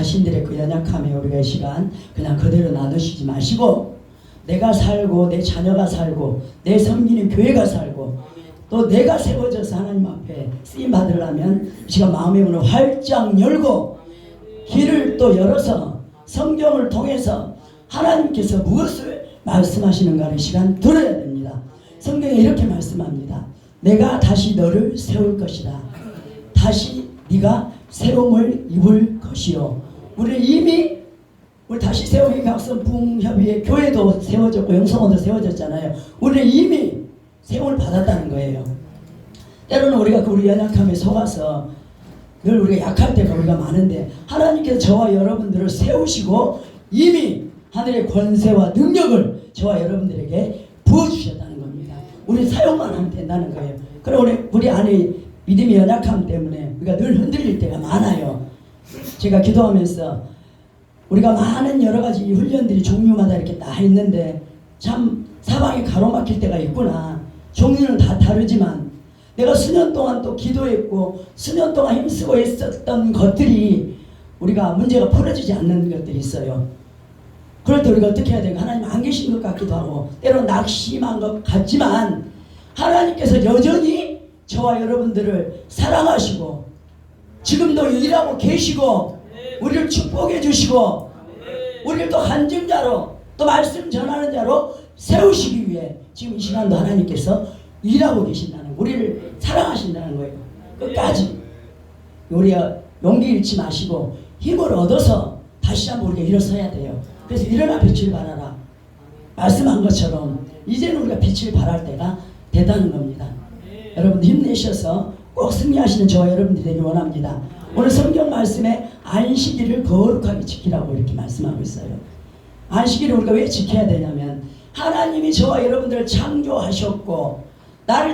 자신들의 그 연약함에 우리가 이 시간 그냥 그대로 나누시지 마시고, 내가 살고 내 자녀가 살고 내 섬기는 교회가 살고 또 내가 세워져서 하나님 앞에 쓰임 받으려면 이 시간 마음의 문을 활짝 열고 길을 또 열어서 성경을 통해서 하나님께서 무엇을 말씀하시는가를 이 시간 들어야 됩니다. 성경에 이렇게 말씀합니다. 내가 다시 너를 세울 것이다. 다시 네가 새로움을 입을 것이요. 우리 다시 세우기 각선 부흥협의회 교회도 세워졌고 영성원도 세워졌잖아요. 우리는 이미 세움을 받았다는 거예요. 때로는 우리가 우리 연약함에 속아서 늘 우리가 약할 때가 우리가 많은데, 하나님께서 저와 여러분들을 세우시고 이미 하늘의 권세와 능력을 저와 여러분들에게 부어주셨다는 겁니다. 우리 사용만 하면 된다는 거예요. 그럼 우리 안에 믿음의 연약함 때문에 우리가 늘 흔들릴 때가 많아요. 제가 기도하면서 우리가 많은 여러 가지 훈련들이 종류마다 이렇게 다 있는데 참 사방이 가로막힐 때가 있구나. 종류는 다 다르지만 내가 수년 동안 또 기도했고 수년 동안 힘쓰고 했었던 것들이 우리가 문제가 풀어지지 않는 것들이 있어요. 그럴 때 우리가 어떻게 해야 될까? 하나님 안 계신 것 같기도 하고 때로는 낙심한 것 같지만 하나님께서 여전히 저와 여러분들을 사랑하시고 지금도 일하고 계시고 우리를 축복해 주시고 우리를 또 간증자로 또 말씀 전하는 자로 세우시기 위해 지금 이 시간도 하나님께서 일하고 계신다는 거예요. 우리를 사랑하신다는 거예요. 끝까지 우리가 용기 잃지 마시고 힘을 얻어서 다시 한번 우리가 일어서야 돼요. 그래서 일어나 빛을 발하라 말씀한 것처럼 이제는 우리가 빛을 발할 때가 되다는 겁니다. 여러분 힘내셔서 꼭 승리하시는 저와 여러분들이 되길 원합니다. 오늘 성경 말씀에 안식일을 거룩하게 지키라고 이렇게 말씀하고 있어요. 안식일을 우리가 왜 지켜야 되냐면 하나님이 저와 여러분들을 창조하셨고 나를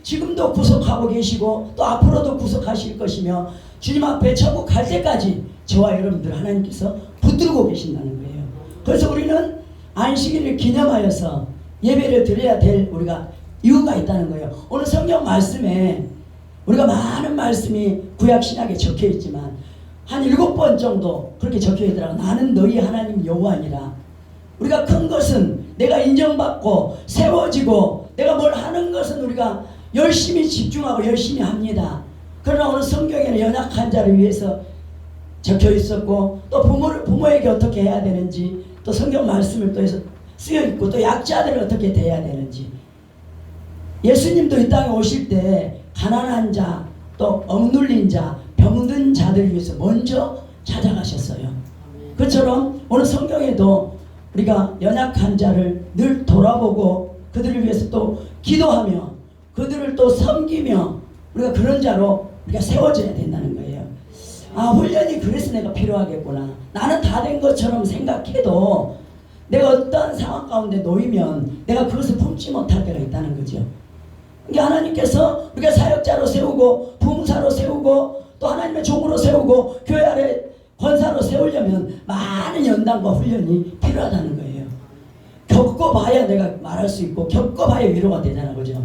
지금도 구속하고 계시고 또 앞으로도 구속하실 것이며 주님 앞에 천국 갈 때까지 저와 여러분들 하나님께서 붙들고 계신다는 거예요. 그래서 우리는 안식일을 기념하여서 예배를 드려야 될 우리가 이유가 있다는 거예요. 오늘 성경 말씀에 우리가 많은 말씀이 구약신약에 적혀있지만 한 7번 정도 그렇게 적혀있더라고. 나는 너희 하나님 여호와니라. 우리가 큰 것은 내가 인정받고 세워지고 내가 뭘 하는 것은 우리가 열심히 집중하고 열심히 합니다. 그러나 오늘 성경에는 연약한 자를 위해서 적혀있었고 또 부모에게 어떻게 해야 되는지 또 성경 말씀을 또 해서 쓰여있고 또 약자들을 어떻게 대해야 되는지, 예수님도 이 땅에 오실 때 가난한 자, 또 억눌린 자, 병든 자들을 위해서 먼저 찾아가셨어요. 그처럼 오늘 성경에도 우리가 연약한 자를 늘 돌아보고 그들을 위해서 또 기도하며 그들을 또 섬기며 우리가 그런 자로 우리가 세워져야 된다는 거예요. 아, 훈련이 그래서 내가 필요하겠구나. 나는 다 된 것처럼 생각해도 내가 어떠한 상황 가운데 놓이면 내가 그것을 품지 못할 때가 있다는 거죠. 그러니까 하나님께서 우리가 사역자로 세우고 부흥사로 세우고 또 하나님의 종으로 세우고 교회 아래 권사로 세우려면 많은 연단과 훈련이 필요하다는 거예요. 겪어봐야 내가 말할 수 있고 겪어봐야 위로가 되잖아, 그죠?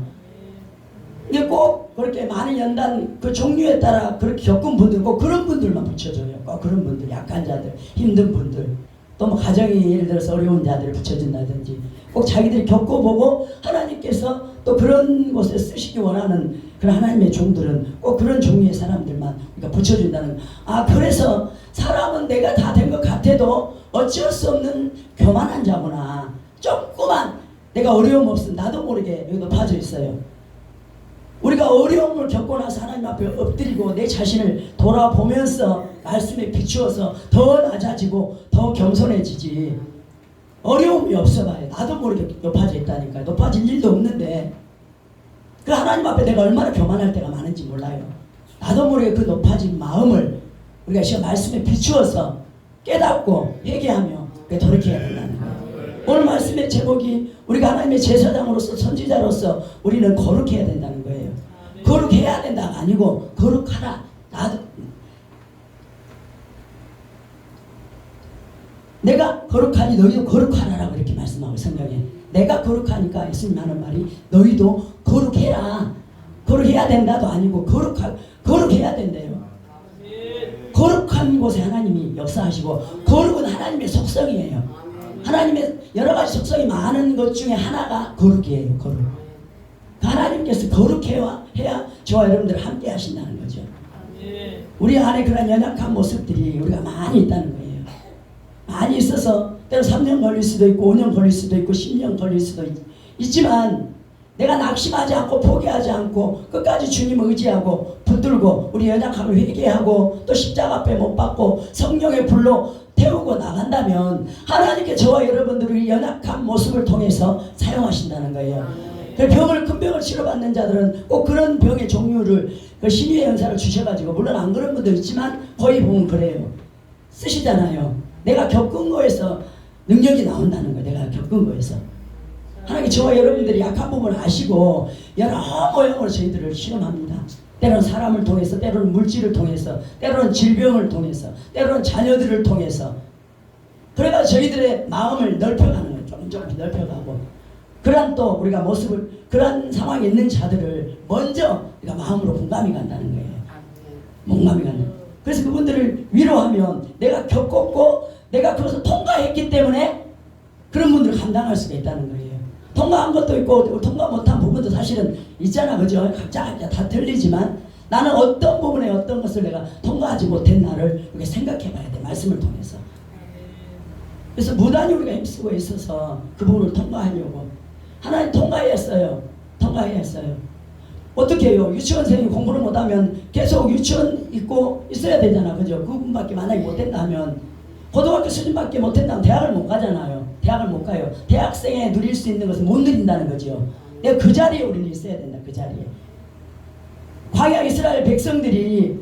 이게 꼭 그렇게 많은 연단 그 종류에 따라 그렇게 겪은 분들 꼭 그런 분들만 붙여줘요. 꼭 그런 분들, 약한 자들, 힘든 분들, 또 뭐 가정이 예를 들어서 어려운 자들을 붙여준다든지 꼭 자기들이 겪어보고 하나님께서 또 그런 곳에 쓰시기 원하는 그런 하나님의 종들은 꼭 그런 종류의 사람들만 우리가 붙여준다는. 아, 그래서 사람은 내가 다 된 것 같아도 어쩔 수 없는 교만한 자구나. 조그만 내가 어려움 없으면 나도 모르게 여기 높아져 있어요. 우리가 어려움을 겪고 나서 하나님 앞에 엎드리고 내 자신을 돌아보면서 말씀에 비추어서 더 낮아지고 더 겸손해지지. 어려움이 없어봐요. 나도 모르게 높아져 있다니까요. 높아질 일도 없는데 그 하나님 앞에 내가 얼마나 교만할 때가 많은지 몰라요. 나도 모르게 그 높아진 마음을 우리가 지금 말씀에 비추어서 깨닫고 회개하며 돌이켜야 된다는 거예요. 오늘 말씀의 제목이 우리가 하나님의 제사장으로서 선지자로서 우리는 거룩해야 된다는 거예요. 거룩해야 된다가 아니고 거룩하라. 나도 내가 거룩하니 너희도 거룩하라라고 이렇게 말씀하고 성경에. 내가 거룩하니까 예수님 하는 말이 너희도 거룩해라. 거룩해야 된다도 아니고 거룩해야 된대요. 거룩 거룩한 곳에 하나님이 역사하시고 거룩은 하나님의 속성이에요. 하나님의 여러 가지 속성이 많은 것 중에 하나가 거룩이에요. 거룩. 하나님께서 거룩해야 저와 여러분들 함께 하신다는 거죠. 우리 안에 그런 연약한 모습들이 우리가 많이 있다는 거예요. 많이 있어서 때로 3년 걸릴 수도 있고 5년 걸릴 수도 있고 10년 걸릴 수도 있지만 내가 낙심하지 않고 포기하지 않고 끝까지 주님을 의지하고 붙들고 우리 연약함을 회개하고 또 십자가 앞에 못 박고 성령의 불로 태우고 나간다면 하나님께 저와 여러분들의 연약한 모습을 통해서 사용하신다는 거예요. 큰 병을 치료받는 자들은 꼭 그런 병의 종류를 그 신유의 은사를 주셔가지고 물론 안 그런 분도 있지만 거의 보면 그래요. 쓰시잖아요. 내가 겪은 거에서 능력이 나온다는 거예요. 내가 겪은 거에서 하나님 저와 여러분들이 약한 부분을 아시고 여러 모양으로 저희들을 실험합니다. 때로는 사람을 통해서, 때로는 물질을 통해서, 때로는 질병을 통해서, 때로는 자녀들을 통해서 그래가 저희들의 마음을 넓혀가는 거예요. 조금씩 넓혀가고 그러한 또 우리가 모습을 그러한 상황에 있는 자들을 먼저 우리가 마음으로 공감이 간다는 거예요. 공감이 간다. 그래서 그분들을 위로하면 내가 겪었고 내가 그것을 통과했기 때문에 그런 분들을 감당할 수가 있다는 거예요. 통과한 것도 있고 통과 못한 부분도 사실은 있잖아. 그죠? 각자 다 틀리지만 나는 어떤 부분에 어떤 것을 내가 통과하지 못했나를 이렇게 생각해 봐야 돼. 말씀을 통해서. 그래서 무단히 우리가 힘쓰고 있어서 그 부분을 통과하려고 하나님 통과했어요. 통과했어요. 어떻게 해요? 유치원생이 공부를 못하면 계속 유치원 있고 있어야 되잖아. 그죠? 그분밖에 만약에 못된다면 고등학교 수준밖에 못한다면 대학을 못 가잖아요. 대학을 못 가요. 대학생에 누릴 수 있는 것을 못 누린다는 거죠. 그 자리에 우리는 있어야 된다. 그 자리에. 광야 이스라엘 백성들이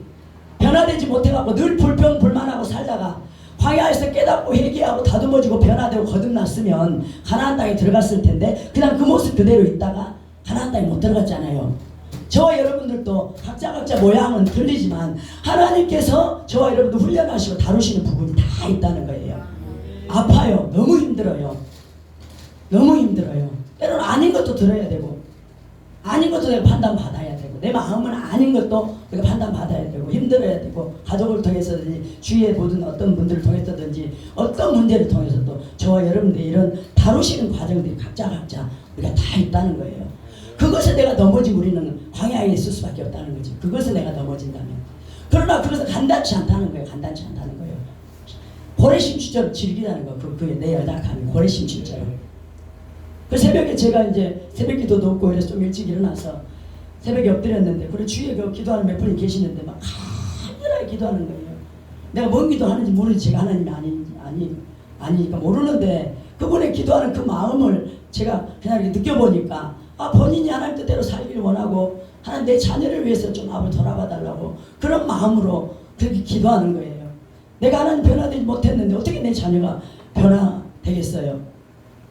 변화되지 못해갖고 늘 불평불만하고 살다가 광야에서 깨닫고 회개하고 다듬어지고 변화되고 거듭났으면 가나안 땅에 들어갔을 텐데 그냥 그 모습 그대로 있다가 가나안 땅에 못 들어갔잖아요. 저와 여러분들도 각자 모양은 틀리지만 하나님께서 저와 여러분들 훈련하시고 다루시는 부분이 다 있다는 거예요. 아파요. 너무 힘들어요. 너무 힘들어요. 때로는 아닌 것도 들어야 되고 아닌 것도 내가 판단받아야 되고 내 마음은 아닌 것도 내가 판단받아야 되고 힘들어야 되고 가족을 통해서든지 주위에 모든 어떤 분들을 통해서든지 어떤 문제를 통해서도 저와 여러분들이 이런 다루시는 과정들이 각자 우리가 다 있다는 거예요. 그것을 내가 넘어지고 우리는 광야에 있을 수밖에 없다는 거지. 그것을 내가 넘어진다면. 그러나 그것은 간단치 않다는 거예요. 간단치 않다는 거예요. 고래심취처럼 즐기다는 거. 그게 내 연약함이 고래심취처럼. 그 새벽에 제가 이제 새벽 기도도 없고 그래서 좀 일찍 일어나서 새벽에 엎드렸는데 그래 주위에 그 기도하는 몇 분이 계시는데 막 간절하게 기도하는 거예요. 내가 뭔 기도하는지 모르지. 제가 하나님이 아니니까 모르는데 그분의 기도하는 그 마음을 제가 그냥 이렇게 느껴보니까 본인이 하나님 뜻대로 살기를 원하고 하나님 내 자녀를 위해서 좀 앞을 돌아봐 달라고 그런 마음으로 그렇게 기도하는 거예요. 내가 하나님 변화되지 못했는데 어떻게 내 자녀가 변화되겠어요?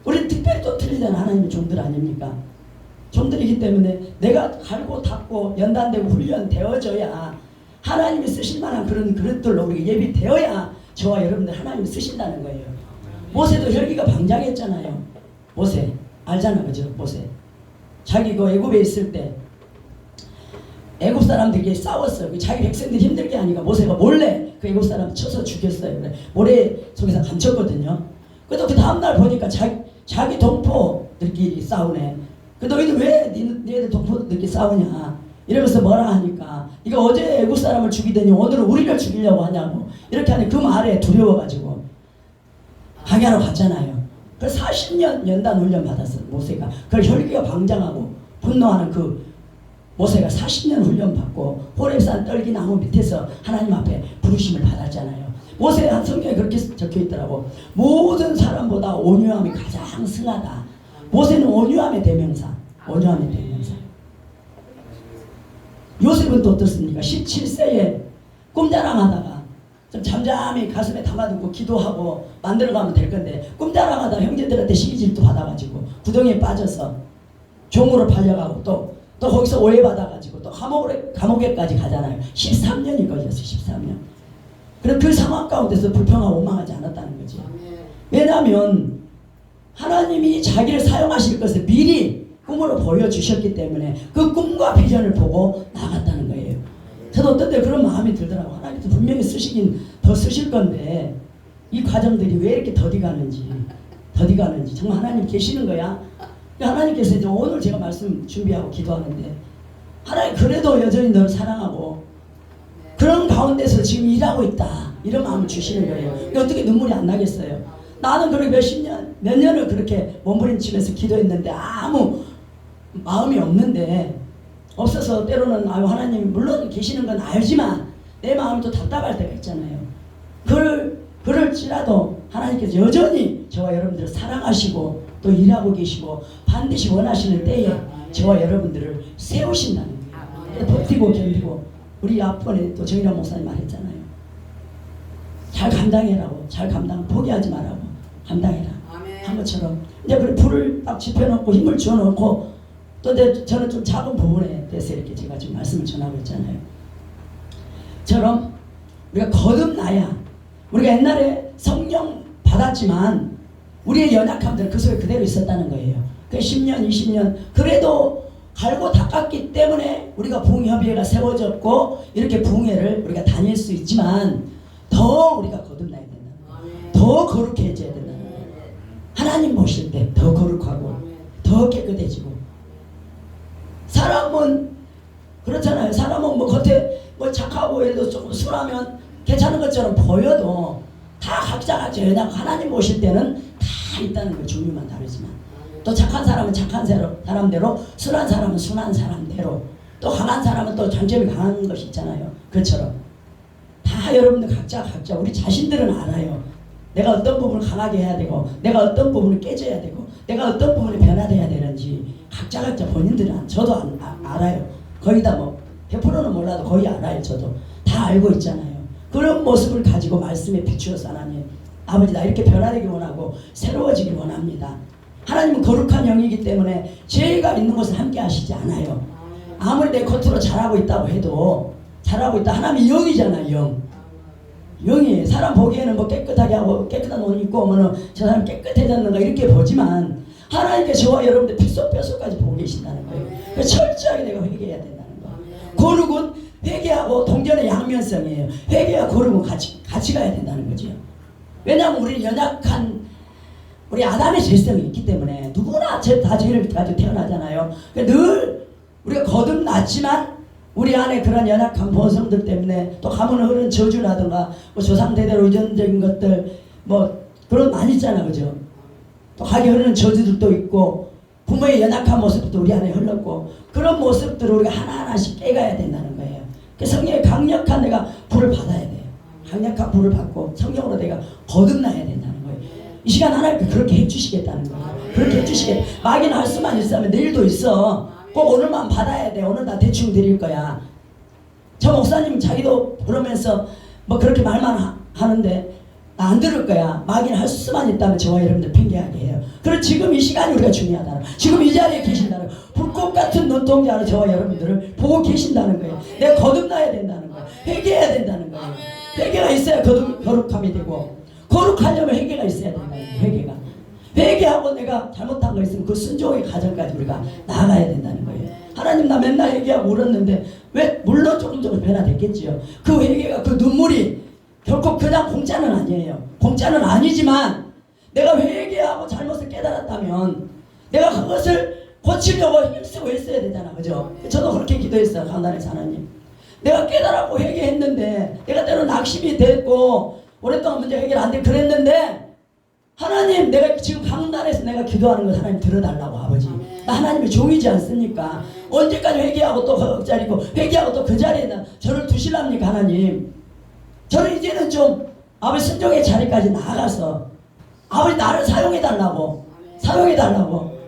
우리 특별히 또 틀리잖아. 하나님의 종들 아닙니까? 종들이기 때문에 내가 갈고 닦고 연단되고 훈련되어져야 하나님이 쓰실 만한 그런 그릇들로 우리가 예비되어야 저와 여러분들 하나님이 쓰신다는 거예요. 모세도 혈기가 방장했잖아요. 모세 알잖아. 그죠? 모세 자기 그 애굽에 있을 때 애굽 사람들끼리 싸웠어요. 자기 백성들이 힘들게 하니까 모세가 몰래 그 애굽 사람 쳐서 죽였어요. 그래. 모래 속에서 감췄거든요. 그래도 그 다음날 보니까 자기 동포들끼리 싸우네. 그 너희들 왜 니네들 동포들끼리 싸우냐 이러면서 뭐라 하니까 이거 어제 애굽 사람을 죽이더니 오늘은 우리를 죽이려고 하냐고 이렇게 하니 그 말에 두려워가지고 광야로 갔잖아요. 그래서 40년 연단 훈련 받았어요. 모세가 그걸 혈기가 방장하고 분노하는 그 모세가 40년 훈련 받고 호렙산 떨기나무 밑에서 하나님 앞에 부르심을 받았잖아요. 모세 한 성경에 그렇게 적혀 있더라고. 모든 사람보다 온유함이 가장 승하다. 모세는 온유함의 대명사. 온유함의 대명사. 요셉은 또 어떻습니까? 17세에 꿈자랑하다가 좀 잠잠히 가슴에 담아두고 기도하고 만들어가면 될 건데 꿈자랑하다 형제들한테 시기질도 받아가지고 구덩이에 빠져서 종으로 팔려가고 또 거기서 오해받아가지고 또 감옥에까지 가잖아요. 13년이 걸렸어요. 13년. 그럼 그 상황 가운데서 불평하고 원망하지 않았다는 거지. 왜냐하면 하나님이 자기를 사용하실 것을 미리 꿈으로 보여주셨기 때문에 그 꿈과 비전을 보고 나갔다는 거예요. 저도 어떤 때 그런 마음이 들더라고. 하나님께서 분명히 쓰시긴 더 쓰실 건데 이 과정들이 왜 이렇게 더디 가는지 정말 하나님 계시는 거야. 하나님께서 이제 오늘 제가 말씀 준비하고 기도하는데 하나님 그래도 여전히 너를 사랑하고 그런 가운데서 지금 일하고 있다 이런 마음을 주시는 거예요. 어떻게 눈물이 안 나겠어요? 나는 그렇게 몇 년을 그렇게 몸부림치면서 기도했는데 아무 마음이 없어서 때로는 하나님 물론 계시는 건 알지만 내 마음이 또 답답할 때가 있잖아요. 그럴지라도 하나님께서 여전히 저와 여러분들을 사랑하시고 또 일하고 계시고 반드시 원하시는 때에 저와 여러분들을 세우신다는 거예요. 버티고 견디고 우리 앞번에 또 정일환 목사님 말했잖아요. 잘 감당해라고 포기하지 말라고 감당해라 한 것처럼 이제 그 불을 딱 지펴놓고 힘을 주어놓고 또 이제 저는 좀 작은 부분에 대해서 이렇게 제가 지금 말씀을 전하고 있잖아요. 처럼 우리가 거듭나야 우리가 옛날에 성령 받았지만 우리의 연약함들은 그 속에 그대로 있었다는 거예요. 그 10년 20년 그래도 갈고 닦았기 때문에 우리가 부흥협의회가 세워졌고 이렇게 부흥회를 우리가 다닐 수 있지만 더 우리가 거듭나야 된다. 더 거룩해져야 된다. 하나님 보실 때 더 거룩하고 더 깨끗해지고 사람은 그렇잖아요. 사람은 뭐 겉에 뭐 착하고 예를 들어 조금 순하면 괜찮은 것처럼 보여도 다 각자가 연약 하나님 보실 때는 다 있다는 거예요. 종류만 다르지만 또 착한 사람은 착한 사람대로 순한 사람은 순한 사람대로 또 강한 사람은 또 장점이 강한 것이 있잖아요. 그처럼 다 여러분들 각자 우리 자신들은 알아요. 내가 어떤 부분을 강하게 해야 되고 내가 어떤 부분을 깨져야 되고 내가 어떤 부분을 변화돼야 되는지 각자 본인들은 저도 알아요. 거의 다 뭐 100%는 몰라도 거의 알아요. 저도 다 알고 있잖아요. 그런 모습을 가지고 말씀에 비추어서 하나님 아버지 나 이렇게 변화되기 원하고 새로워지길 원합니다. 하나님은 거룩한 영이기 때문에 죄가 있는 것을 함께 하시지 않아요. 아무리 내 겉으로 잘하고 있다고 해도 잘하고 있다. 하나님이 영이잖아요. 영이 사람 보기에는 뭐 깨끗하게 하고 깨끗한 옷 입고 오면은 저 사람 깨끗해졌는가 이렇게 보지만 하나님께 저와 여러분들 빗속뼛속까지 보고 계신다는 거예요. 그래서 철저하게 내가 회개해야 된다는 거예요. 거룩은 회개하고 동전의 양면성이에요. 회개와 거룩은 같이 가야 된다는 거죠. 왜냐하면 우리는 연약한 우리 아담의 죄성이 있기 때문에 누구나 다 죄를 가지고 태어나잖아요. 늘 우리가 거듭났지만 우리 안에 그런 연약한 본성들 때문에 또 가문을 흐르는 저주라든가 뭐 조상대대로 유전적인 것들 뭐 그런 많이 있잖아, 그죠? 또 가게 흐르는 저주들도 있고 부모의 연약한 모습도 우리 안에 흘렀고 그런 모습들을 우리가 하나하나씩 깨가야 된다는 거예요. 성령의 강력한 내가 불을 받아야 돼요. 강력한 불을 받고 성령으로 내가 거듭나야 된다는 거예요. 이 시간 하나님께 그렇게 해주시겠다는 거예요. 그렇게 해주시겠다. 마귀는 할 수만 있으면 내일도 있어. 꼭 오늘만 받아야 돼. 오늘 다 대충 드릴 거야. 저 목사님 자기도 그러면서 뭐 그렇게 말만 하는데 나 안 들을 거야. 마귀는 할 수만 있다면 저와 여러분들 핑계하게 해요. 그럼 지금 이 시간이 우리가 중요하다는 지금 이 자리에 계신다는 불꽃 같은 눈동자로 저와 여러분들을 보고 계신다는 거예요. 내가 거듭나야 된다는 거예요. 회개해야 된다는 거예요. 회개가 있어야 거룩함이 되고 거룩하려면 회개가 있어야 된다는 거예요. 회개하고 내가 잘못한 거 있으면 그 순종의 과정까지 우리가 나아가야 된다는 거예요. 하나님 나 맨날 회개하고 울었는데 왜 물론 조금 변화됐겠지요. 그 회개가 그 눈물이 결코 그냥 공짜는 아니에요. 공짜는 아니지만 내가 회개하고 잘못을 깨달았다면 내가 그것을 고치려고 힘쓰고 했어야 되잖아. 그죠? 저도 그렇게 기도했어요. 강단에서 하나님 내가 깨달았고 회개했는데 내가 때로 낙심이 됐고 오랫동안 문제 해결 안 돼 그랬는데 하나님 내가 지금 강단에서 내가 기도하는 걸 하나님 들어달라고 아버지. 나 하나님의 종이지 않습니까? 언제까지 회개하고 또 그 자리고 회개하고 또 그 자리에 저를 두실랍니까 하나님? 저는 이제는 좀 아버지 순종의 자리까지 나아가서 아버지 나를 사용해달라고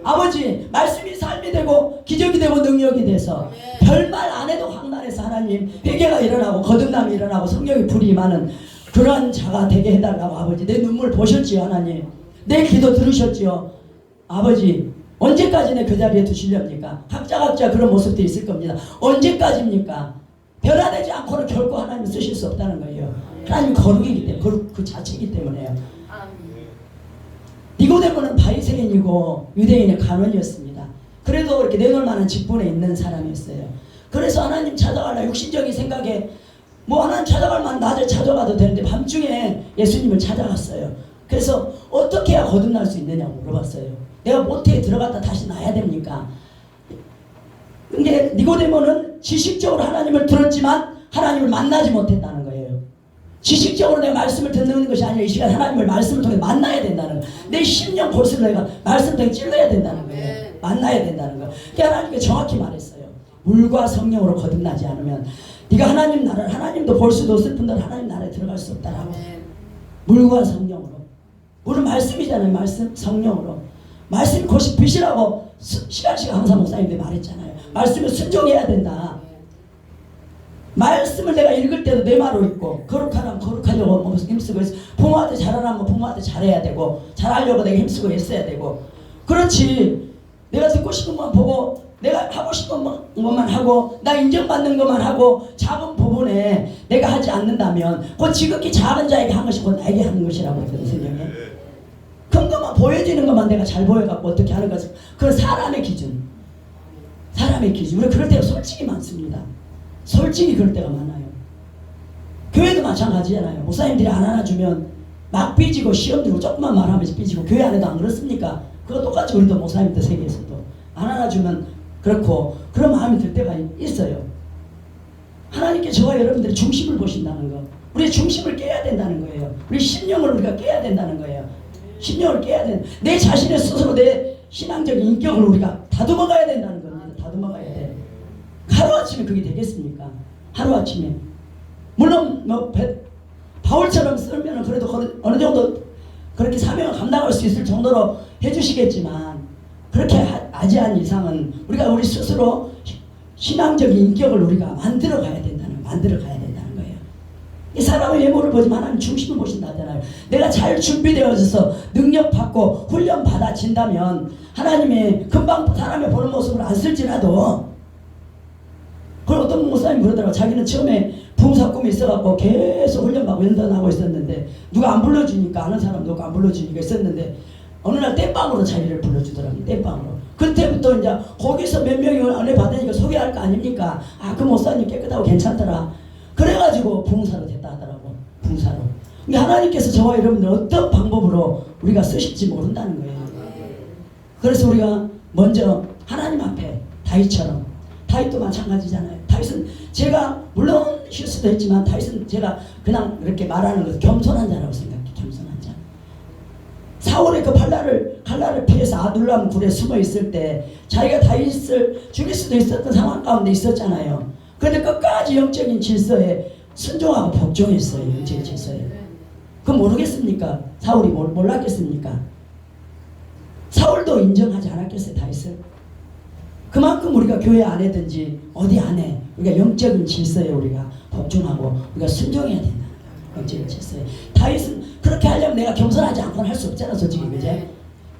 아버지 말씀이 삶이 되고 기적이 되고 능력이 돼서 별말 안 해도 강단에서 하나님 회개가 일어나고 거듭남이 일어나고 성령의 불이 임하는 그런 자가 되게 해달라고 아버지. 내 눈물 보셨지요 하나님. 내 기도 들으셨지요 아버지. 언제까지 내 그 자리에 두시렵니까? 각자 그런 모습들이 있을 겁니다. 언제까지입니까? 변화되지 않고는 결코 하나님 쓰실 수 없다는 거예요. 하나님 거룩이기 때문에 거룩 그 자체이기 때문에요. 니고데모는 바리새인이고 유대인의 간원이었습니다. 그래도 이렇게 내놓을 만한 직분에 있는 사람이었어요. 그래서 하나님 찾아가려 육신적인 생각에 뭐 하나님 찾아갈 만 낮에 찾아가도 되는데 밤중에 예수님을 찾아갔어요. 그래서 어떻게 해야 거듭날 수 있느냐고 물어봤어요. 내가 모태에 들어갔다 다시 나야 됩니까? 근데 니고데모는 지식적으로 하나님을 들었지만 하나님을 만나지 못했다는 거예요. 지식적으로 내가 말씀을 듣는 것이 아니라 이 시간 하나님을 말씀을 통해 만나야 된다는 거예요. 내 심령 골수를 내가 말씀 통해 찔러야 된다는 거예요. 만나야 된다는 거예요. 그러니까 하나님께 정확히 말했어요. 물과 성령으로 거듭나지 않으면 네가 하나님 나라를 하나님도 볼 수도 없을 뿐더러 하나님 나라에 들어갈 수 없다라고. 물과 성령으로. 물은 말씀이잖아요. 말씀 성령으로. 말씀이 곧 빛이라고 시간씩 항상 목사님들이 말했잖아요. 말씀을 순종해야 된다. 말씀을 내가 읽을 때도 내 말로 읽고 거룩하라면 거룩하려고 힘쓰고 있어. 부모한테 잘하라면 부모한테 잘해야 되고 잘하려고 내가 힘쓰고 했어야 되고. 그렇지. 내가 듣고 싶은 것만 보고 내가 하고 싶은 것만 하고 나 인정받는 것만 하고 작은 부분에 내가 하지 않는다면 그 지극히 작은 자에게 한 것이 곧 나에게 하는 것이라고 했거든요. 성경에. 큰 것만 보여지는 것만 내가 잘 보여갖고 어떻게 하는 것은 그건 사람의 기준. 사람의 기준. 우리 그럴 때가 솔직히 많습니다. 솔직히 그럴 때가 많아요. 교회도 마찬가지잖아요. 목사님들이 안 안아주면 막 삐지고 시험 들고 조금만 말하면서 삐지고 교회 안에도 안 그렇습니까? 그거 똑같이 우리도 목사님들 세계에서도 안 안아주면 그렇고 그런 마음이 들 때가 있어요. 하나님께 저와 여러분들이 중심을 보신다는 거. 우리의 중심을 깨야 된다는 거예요. 우리 심령을 우리가 깨야 된다는 거예요. 심령을 깨야 된다. 내 자신의 스스로 내 신앙적인 인격을 우리가 다듬어가야 된다는 겁니다. 다듬어가야 돼. 하루아침에 그게 되겠습니까? 하루아침에. 물론 바울처럼 쓰면 그래도 어느 정도 그렇게 사명을 감당할 수 있을 정도로 해주시겠지만 그렇게 하지 않은 이상은 우리가 우리 스스로 신앙적인 인격을 우리가 만들어 가야 된다는 거예요. 이 사람의 외모를 보지만 하나님 중심을 보신다잖아요. 내가 잘 준비되어져서 능력 받고 훈련 받아진다면 하나님이 금방 사람의 보는 모습을 안 쓸지라도 그걸 어떤 목사님 그러더라고. 자기는 처음에 부흥사 꿈이 있어갖고 계속 훈련받고 연단하고 있었는데 누가 안 불러주니까 아는 사람 누가 안 불러주니까 있었는데 어느 날 땜빵으로 자기를 불러주더라고요. 땜빵으로. 그때부터 이제 거기서 몇 명이 은혜 받으니까 소개할 거 아닙니까? 아, 그 목사님 깨끗하고 괜찮더라. 그래가지고 부흥사로 됐다 하더라고. 부흥사로. 근데 하나님께서 저와 여러분들 어떤 방법으로 우리가 쓰실지 모른다는 거예요. 그래서 우리가 먼저 하나님 앞에 다윗처럼, 다윗도 마찬가지잖아요. 다윗은 제가 물론 실수도 했지만 다윗은 제가 그냥 이렇게 말하는 것은 겸손한 자라고 생각해요. 겸손한 자. 사울의 그 칼날을 피해서 아둘람 굴에 숨어 있을 때 자기가 다윗을 죽일 수도 있었던 상황 가운데 있었잖아요. 그런데 끝까지 영적인 질서에 순종하고 복종했어요. 영적인 질서에. 그건 모르겠습니까? 사울이 몰랐겠습니까? 사울도 인정하지 않았겠어요. 다윗을. 그만큼 우리가 교회 안에든지 어디 안에 우리가 영적인 질서에 우리가 복종하고 우리가 순종해야 된다. 영적인 질서에. 다윗은 그렇게 하려면 내가 겸손하지 않고는 할 수 없잖아. 솔직히. 그제?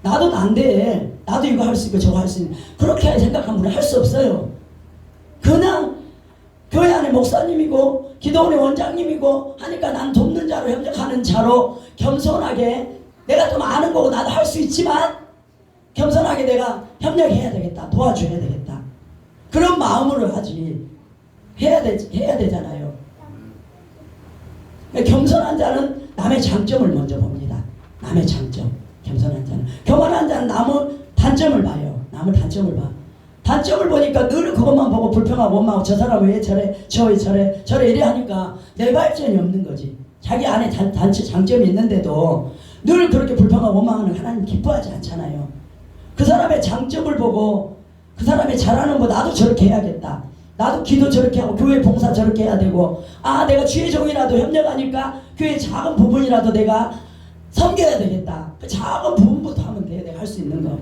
나도 안 돼. 나도 이거 할 수 있고 저거 할 수 있는. 그렇게 생각하면 우리 할 수 없어요. 그냥 교회 안에 목사님이고 기도원의 원장님이고 하니까 난 돕는 자로 협력하는 자로 겸손하게 내가 좀 아는 거고 나도 할 수 있지만 겸손하게 내가 협력해야 되겠다. 도와줘야 되겠다. 그런 마음으로 하지. 해야 되잖아요. 겸손한 자는 남의 장점을 먼저 봅니다. 남의 장점. 겸손한 자는. 교만한 자는 남의 단점을 봐요. 남의 단점을 봐. 단점을 보니까 늘 그것만 보고 불평하고 원망하고 저 사람 왜 저래 저 저래 이래 하니까 내 발전이 없는 거지. 자기 안에 장점이 있는데도 늘 그렇게 불평하고 원망하는 하나님 기뻐하지 않잖아요. 그 사람의 장점을 보고 그 사람이 잘하는 거 나도 저렇게 해야겠다. 나도 기도 저렇게 하고 교회 봉사 저렇게 해야 되고 아 내가 주의 종이라도 협력하니까 교회 작은 부분이라도 내가 섬겨야 되겠다. 그 작은 부분부터 하면 돼. 내가 할 수 있는 거.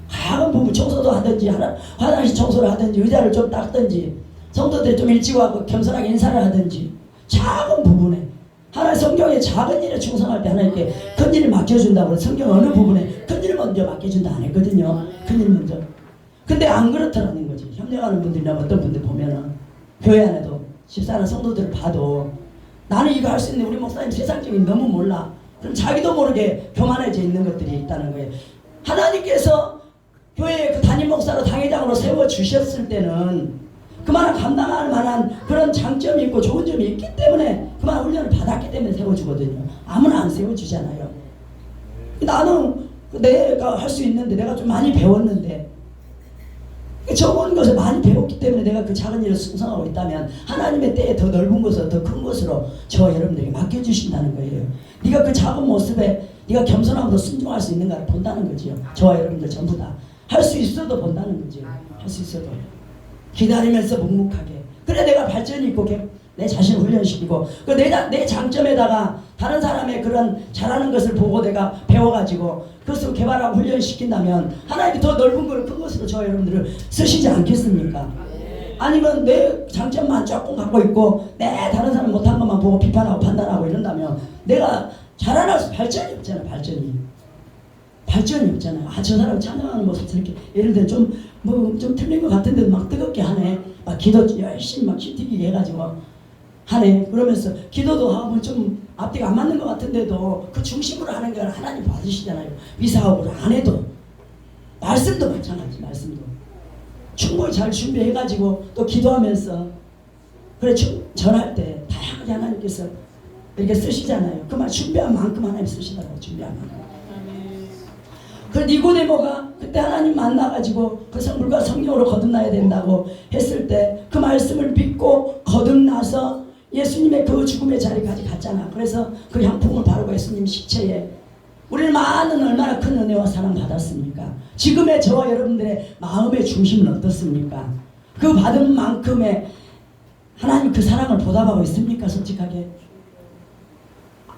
작은 부분 청소도 하든지 화장실 청소를 하든지 의자를 좀 닦든지 성도들이 좀 일찍 와서 겸손하게 인사를 하든지 작은 부분에 하나님 성경에 작은 일에 충성할 때 하나님께 큰 일을 맡겨준다고 성경 어느 부분에 큰 일을 먼저 맡겨준다 안 했거든요. 큰 일 먼저. 근데 안 그렇더라는 거지. 협력하는 분들이나 어떤 분들 보면은 교회 안에도 집사하는 성도들을 봐도 나는 이거 할 수 있는데 우리 목사님 세상적인 너무 몰라. 그럼 자기도 모르게 교만해져 있는 것들이 있다는 거예요. 하나님께서 교회에 그 담임 목사로 당회장으로 세워주셨을 때는 그만한 감당할 만한 그런 장점이 있고 좋은 점이 있기 때문에 그만한 훈련을 받았기 때문에 세워주거든요. 아무나 안 세워주잖아요. 나는 내가 할 수 있는데 내가 좀 많이 배웠는데 적은 것을 많이 배웠기 때문에 내가 그 작은 일을 순성하고 있다면 하나님의 때에 더 넓은 것으로 더 큰 것으로 저와 여러분들에게 맡겨주신다는 거예요. 네가 그 작은 모습에 네가 겸손함으로 순종할 수 있는가를 본다는 거지요. 저와 여러분들 전부 다 할 수 있어도 본다는 거지요. 할 수 있어도 기다리면서 묵묵하게. 그래 내가 발전이 있고 내 자신을 훈련시키고 내 장점에다가 다른 사람의 그런 잘하는 것을 보고 내가 배워가지고 그것을 개발하고 훈련시킨다면 하나님이 더 넓은 걸 큰 것으로 저와 여러분들을 쓰시지 않겠습니까? 아니면 내 장점만 조금 갖고 있고 내 다른 사람 못한 것만 보고 비판하고 판단하고 이런다면 내가 자라날 발전이 없잖아요. 발전이 없잖아요. 아, 저 사람 찬양하는 모습 저렇게 예를 들어 좀 틀린 것 같은데도 막 뜨겁게 하네. 막 기도 열심히 막 힘튀기게 해가지고 하네. 그러면서 기도도 하고 좀 앞뒤가 안 맞는 것 같은데도 그 중심으로 하는 걸 하나님 봐주시잖아요. 위사업으로 안 해도. 말씀도 마찬가지. 말씀도 충분히 잘 준비해가지고 또 기도하면서 그래 전할 때 다양하게 하나님께서 이렇게 쓰시잖아요. 그 말 준비한 만큼 하나님 쓰시더라고요. 준비한 만큼. 그 니고데모가 그때 하나님 만나가지고 그 물과 성령으로 거듭나야 된다고 했을 때 그 말씀을 믿고 거듭나서 예수님의 그 죽음의 자리까지 갔잖아. 그래서 그 향품을 바르고 예수님 식체에 우리는 많은 얼마나 큰 은혜와 사랑 받았습니까? 지금의 저와 여러분들의 마음의 중심은 어떻습니까? 그 받은 만큼의 하나님 그 사랑을 보답하고 있습니까? 솔직하게.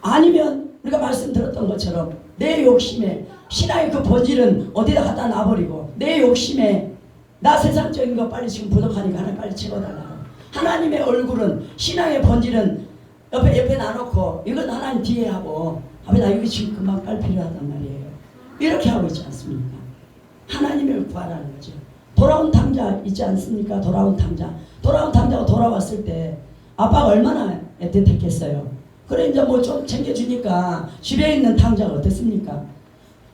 아니면 우리가 말씀 들었던 것처럼 내 욕심에 신앙의 그 본질은 어디다 갖다 놔버리고 내 욕심에 나 세상적인 거 빨리 지금 부족하니까 하나님 빨리 채워달라고. 하나님의 얼굴은 신앙의 본질은 옆에 놔놓고 이건 하나님 뒤에 하고 나 여기 지금 금방 빨리 필요하단 말이에요. 이렇게 하고 있지 않습니까? 하나님을 구하라는 거죠. 돌아온 탕자 있지 않습니까? 돌아온 탕자가 돌아왔을 때 아빠가 얼마나 애틋했겠어요. 그래 이제 뭐 좀 챙겨주니까 집에 있는 탕자가 어땠습니까?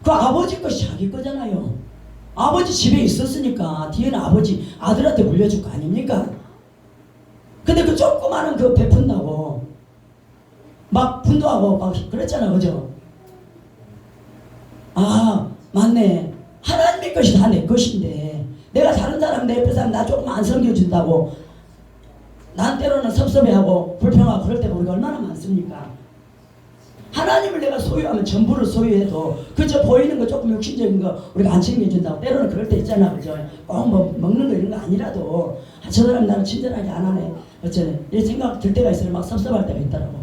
그 아버지 것이 자기 거잖아요. 아버지 집에 있었으니까 뒤에는 아버지 아들한테 물려줄 거 아닙니까? 근데 그 조그마한 그 베푼다고 막 분노하고 막 그랬잖아. 그죠? 아 맞네. 하나님의 것이 다 내 것인데 내가 다른 사람 내 옆에 사람 나 조금 안 섬겨준다고 난 때로는 섭섭해하고 불평하고 그럴 때가 우리가 얼마나 많습니까? 하나님을 내가 소유하면 전부를 소유해도 그저 보이는 거 조금 욕심적인 거 우리가 안 챙겨준다고 때로는 그럴 때 있잖아. 그죠? 꼭 뭐 먹는 거 이런 거 아니라도 아, 저 사람 나는 친절하게 안 하네. 어쩌네. 이런 생각 들 때가 있어요. 막 섭섭할 때가 있더라고.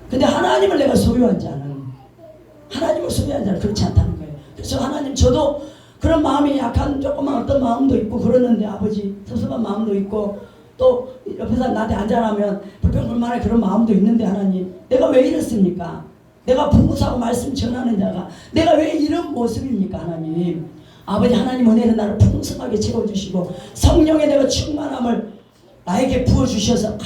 근데 하나님을 내가 소유한 자는 그렇지 않다는 거예요. 그래서 하나님 저도 그런 마음이 약한 조그만 어떤 마음도 있고 그러는데 아버지 섭섭한 마음도 있고 또 옆에서 나한테 앉아나면 불평불만의 그런 마음도 있는데 하나님 내가 왜 이렇습니까? 내가 부모사고 말씀 전하는 자가 내가 왜 이런 모습입니까? 하나님 아버지 하나님 은혜는 나를 풍성하게 채워주시고 성령의 내가 충만함을 나에게 부어주셔서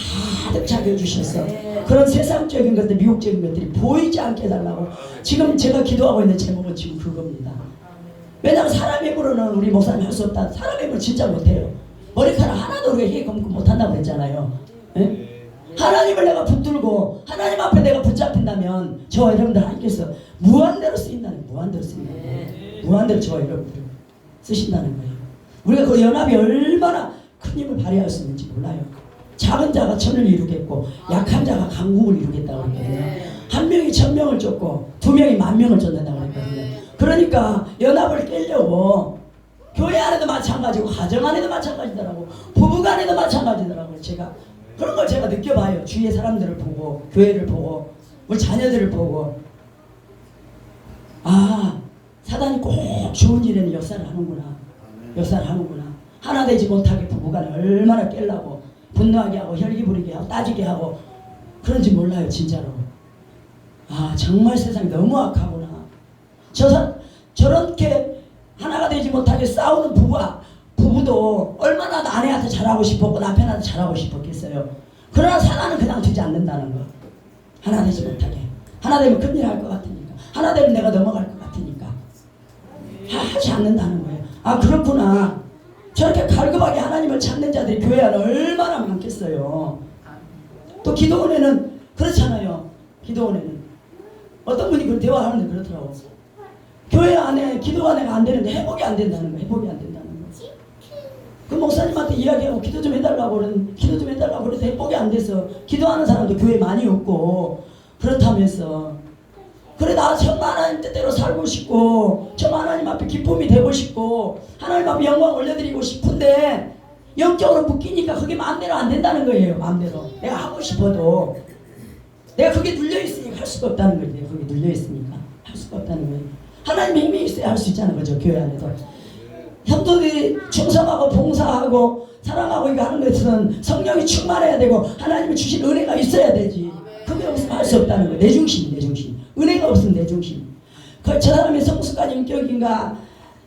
가득 차게 해주셔서 그런 세상적인 것들 미혹적인 것들이 보이지 않게 해달라고 지금 제가 기도하고 있는 제목은 지금 그겁니다. 왜냐하면 사람의 힘으로는 우리 목사님 할 수 없다. 사람의 힘을 진짜 못해요. 머리카락 하나도 우리가 힘 못한다고 그랬잖아요. 예? 하나님을 내가 붙들고 하나님 앞에 내가 붙잡힌다면 저와 여러분들 하나님께서 무한대로 쓰인다는 거예요. 무한대로 저와 여러분들 쓰신다는 거예요. 우리가 그 연합이 얼마나 큰 힘을 발휘할 수 있는지 몰라요. 작은 자가 천을 이루겠고 약한 자가 강국을 이루겠다고 했거든요. 한 명이 1000명을 쫓고 2명이 10,000명을 쫓는다고 했거든요. 그러니까 연합을 깨려고 교회 안에도 마찬가지고 가정 안에도 마찬가지더라고. 부부간에도 마찬가지더라고요. 제가 그런 걸 제가 느껴봐요. 주위의 사람들을 보고 교회를 보고 우리 자녀들을 보고 아 사단이 꼭 좋은 일에는 역사를 하는구나. 하나 되지 못하게 부부간에 얼마나 깰라고 분노하게 하고 혈기 부리게 하고 따지게 하고 그런지 몰라요. 진짜로. 아 정말 세상이 너무 악하구나. 저렇게 하나가 되지 못하게 싸우는 부부도 얼마나 아내한테 잘하고 싶었고 남편한테 잘하고 싶었겠어요. 그러나 사단은 그냥 두지 않는다는 거. 하나 되지 못하게. 하나 되면 큰일 할 것 같으니까. 하나 되면 내가 넘어갈 것 같으니까. 하지 않는다는 거예요. 아 그렇구나. 저렇게 갈급하게 하나님을 찾는 자들이 교회 안에 얼마나 많겠어요. 또 기도원에는 그렇잖아요. 기도원에는 어떤 분이 그 대화하는데 그렇더라고. 교회 안에 기도가 안 되는데 회복이 안 된다는 거. 회복이 안 된다는 거. 그 목사님한테 이야기하고 기도 좀 해달라고 그래서 회복이 안 돼서 기도하는 사람도 교회에 많이 없고 그렇다면서. 그래 나 정말 하나님 뜻대로 살고 싶고 정말 하나님 앞에 기쁨이 되고 싶고 하나님 앞에 영광 올려드리고 싶은데 영적으로 묶이니까 그게 마음대로 안 된다는 거예요. 마음대로 내가 하고 싶어도 내가 그게 눌려있으니까 할 수가 없다는 거예요. 그게 눌려있으니까 할 수가 없다는 거예요. 하나님의 힘이 있어야 할 수 있잖아요. 그죠? 교회 안에서 성도들이 충성하고 봉사하고 사랑하고 이거 하는 것은 성령이 충만해야 되고 하나님이 주신 은혜가 있어야 되지. 그게 없으면 할 수 없다는 거예요. 내 중심. 은혜가 없으면 내 중심. 저 사람의 성숙한 인격인가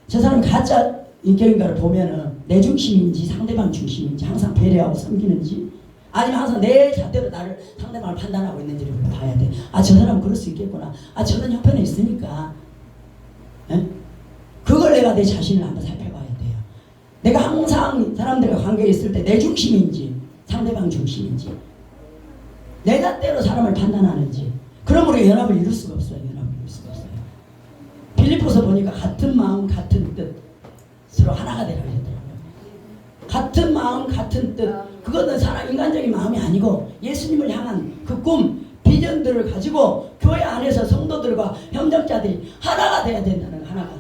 저 사람이 가짜 인격인가를 보면은 내 중심인지 상대방 중심인지 항상 배려하고 섬기는지 아니면 항상 내 잣대로 나를 상대방을 판단하고 있는지를 봐야 돼. 아 저 사람은 그럴 수 있겠구나. 아 저는 형편에 있으니까 에? 그걸 내가 내 자신을 한번 살펴봐야 돼요. 내가 항상 사람들과 관계에 있을 때 내 중심인지 상대방 중심인지 내 잣대로 사람을 판단하는지 그럼 우리가 연합을 이룰 수가 없어요. 빌립보서 보니까 같은 마음 같은 뜻 서로 하나가 되라고 했더라고요. 같은 마음 같은 뜻 그것은 사람 인간적인 마음이 아니고 예수님을 향한 그 꿈 비전들을 가지고 교회 안에서 성도들과 협력자들이 하나가 돼야 된다는 거. 하나가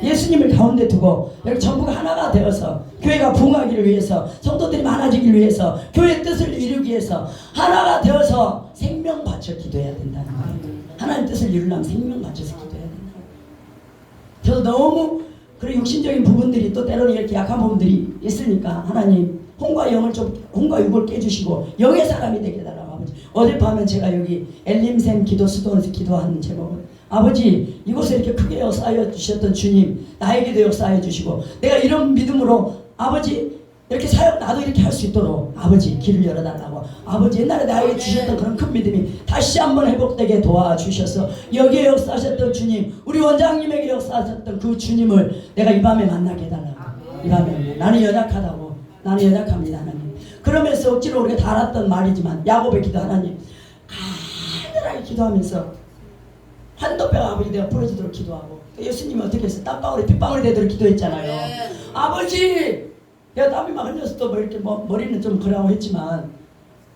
예수님을 가운데 두고 여기 전부가 하나가 되어서 교회가 부흥하기를 위해서 성도들이 많아지기를 위해서 교회의 뜻을 이루기 위해서 하나가 되어서 생명 바쳐 기도해야 된다는 거예요. 하나님 뜻을 이루려면 생명 바쳐서 기도해야 된다는 거예요. 저도 너무 그런 육신적인 부분들이 또 때로는 이렇게 약한 부분들이 있으니까 하나님 혼과 영을 좀 혼과 육을 깨주시고 영의 사람이 되게 해달라고. 아버지 어젯밤에 제가 여기 엘림샘 기도 수도원에서 기도하는 제목은 아버지 이곳에 이렇게 크게 역사하여 주셨던 주님 나에게도 역사하여 주시고 내가 이런 믿음으로 아버지 이렇게 사역 나도 이렇게 할 수 있도록 아버지 길을 열어달라고. 아버지 옛날에 나에게 주셨던 그런 큰 믿음이 다시 한번 회복되게 도와주셔서 여기에 역사하셨던 주님 우리 원장님에게 역사하셨던 그 주님을 내가 이 밤에 만나게 해달라고. 이 밤에 나는 연약하다고. 나는 연약합니다 하나님. 그러면서 억지로 우리가 다 알았던 말이지만 야곱의 기도 하나님 간절하게 기도하면서 한도뼈가 아버지 내가 부러지도록 기도하고 예수님이 어떻게 했어요? 땀방울이 핏방울이 되도록 기도했잖아요. 아버지 내가 땀이 막 흘려서 또 뭐 이렇게 머리는 좀 그러고 했지만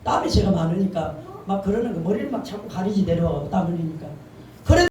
땀이 제가 많으니까 막 그러는 거 머리를 막 자꾸 가리지 내려가고 땀 흘리니까